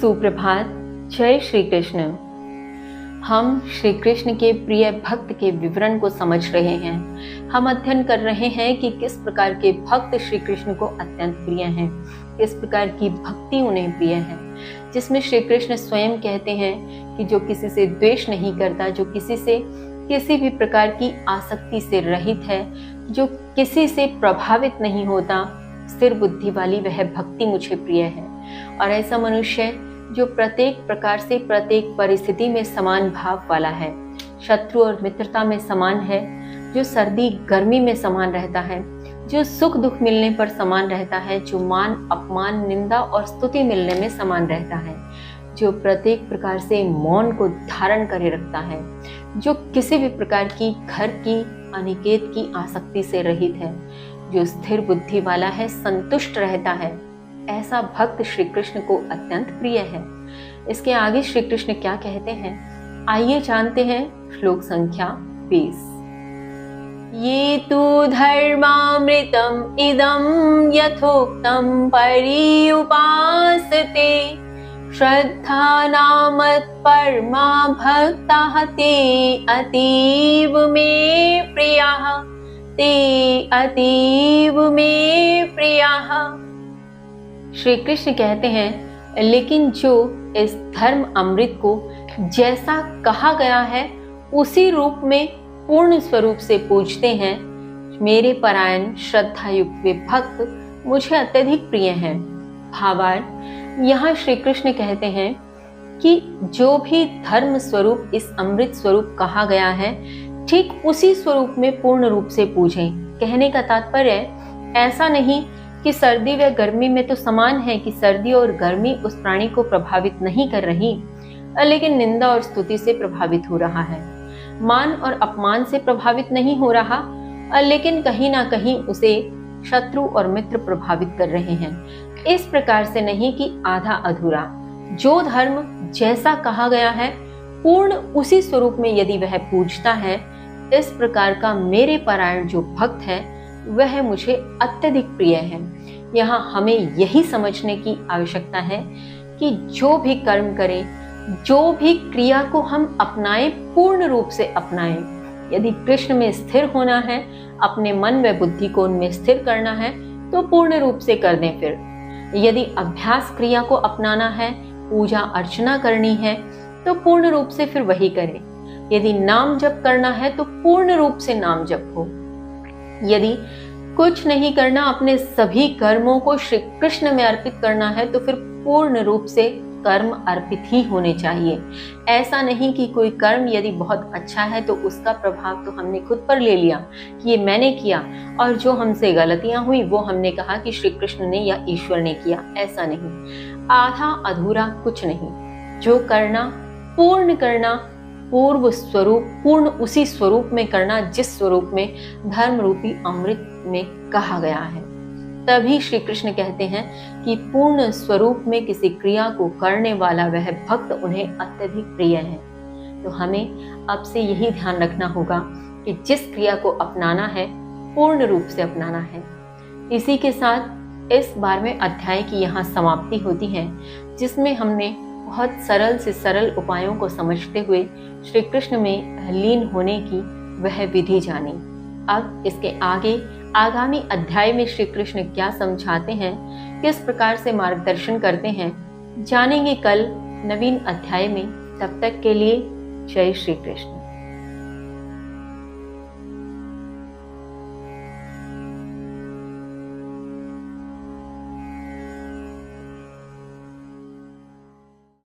सुप्रभात। जय श्री कृष्ण। हम श्री कृष्ण के प्रिय भक्त के विवरण को समझ रहे हैं। हम अध्ययन कर रहे हैं कि किस प्रकार के भक्त श्री कृष्ण को अत्यंत प्रिय हैं, किस प्रकार की भक्ति उन्हें प्रिय है, जिसमें श्री कृष्ण स्वयं कहते हैं कि जो किसी से द्वेष नहीं करता, जो किसी से किसी भी प्रकार की आसक्ति से रहित है, जो किसी से प्रभावित नहीं होता, स्थिर बुद्धि वाली वह भक्ति मुझे प्रिय है। और ऐसा मनुष्य जो प्रत्येक प्रकार से प्रत्येक परिस्थिति में समान भाव वाला है, शत्रु और मित्रता में समान है, जो सर्दी गर्मी में समान रहता है, जो सुख दुख मिलने पर समान रहता है, जो मान अपमान निंदा और स्तुति मिलने में समान रहता है, जो प्रत्येक प्रकार से मौन को धारण करे रखता है, जो किसी भी प्रकार की घर की अनिकेत की आसक्ति से रहित है, जो स्थिर बुद्धि वाला है, संतुष्ट रहता है, ऐसा भक्त श्री कृष्ण को अत्यंत प्रिय है। इसके आगे श्री कृष्ण क्या कहते हैं, आइए जानते हैं। श्लोक संख्या 20। ये तु धर्मामृतम इदं यथोक्तं पर्युपासते श्रद्धा नामत् परमा भक्ताः ते अतीव मे प्रियाः, ते अतीव मे प्रियाः। श्री कृष्ण कहते हैं, लेकिन जो इस धर्म अमृत को जैसा कहा गया है उसी रूप में पूर्ण स्वरूप से पूजते हैं, मेरे परायण श्रद्धा युक्त वे भक्त मुझे अत्यधिक प्रिय हैं। भावार्थ, यहाँ श्री कृष्ण कहते हैं कि जो भी धर्म स्वरूप इस अमृत स्वरूप कहा गया है, ठीक उसी स्वरूप में पूर्ण रूप से पूजें। कहने का तात्पर्य ऐसा नहीं कि सर्दी व गर्मी में तो समान है, कि सर्दी और गर्मी उस प्राणी को प्रभावित नहीं कर रही, लेकिन निंदा और स्तुति से प्रभावित हो रहा है, मान और अपमान से प्रभावित नहीं हो रहा, लेकिन कहीं ना कहीं उसे शत्रु और मित्र प्रभावित कर रहे हैं। इस प्रकार से नहीं कि आधा अधूरा, जो धर्म जैसा कहा गया है पूर्ण उसी स्वरूप में यदि वह पूजता है, इस प्रकार का मेरे परायण जो भक्त है वह मुझे अत्यधिक प्रिय है। यहाँ हमें यही समझने की आवश्यकता है कि जो भी कर्म करें, जो भी क्रिया को हम अपनाएं, पूर्ण रूप से अपनाएं। यदि कृष्ण में स्थिर होना है, अपने मन व बुद्धि को उनमें स्थिर करना है, तो पूर्ण रूप से कर दें। फिर यदि अभ्यास क्रिया को अपनाना है, पूजा अर्चना करनी है, तो पूर्ण रूप से फिर वही करें। यदि नाम जप करना है तो पूर्ण रूप से नाम जप हो। यदि कुछ नहीं करना, अपने सभी कर्मों को श्री कृष्ण में अर्पित करना है, तो फिर पूर्ण रूप से कर्म अर्पित ही होने चाहिए। ऐसा नहीं कि कोई कर्म यदि बहुत अच्छा है तो उसका प्रभाव तो हमने खुद पर ले लिया कि ये मैंने किया, और जो हमसे गलतियां हुई वो हमने कहा कि श्री कृष्ण ने या ईश्वर ने किया। ऐसा नहीं, आधा अधूरा कुछ नहीं। जो करना पूर्ण करना, पूर्व स्वरूप पूर्ण उसी स्वरूप में करना जिस स्वरूप में धर्म रूपी अमृत में कहा गया है। तभी श्री कृष्ण कहते हैं कि पूर्ण स्वरूप में किसी क्रिया को करने वाला वह भक्त उन्हें अत्यधिक प्रिय है। तो हमें अब से यही ध्यान रखना होगा कि जिस क्रिया को अपनाना है पूर्ण रूप से अपनाना है। इसी के साथ इस 12वें अध्याय की यहाँ समाप्ति होती है, जिसमें हमने बहुत सरल से सरल उपायों को समझते हुए श्री कृष्ण में लीन होने की वह विधि जानी। अब इसके आगे आगामी अध्याय में श्री कृष्ण क्या समझाते हैं, किस प्रकार से मार्गदर्शन करते हैं, जानेंगे कल नवीन अध्याय में। तब तक के लिए जय श्री कृष्ण।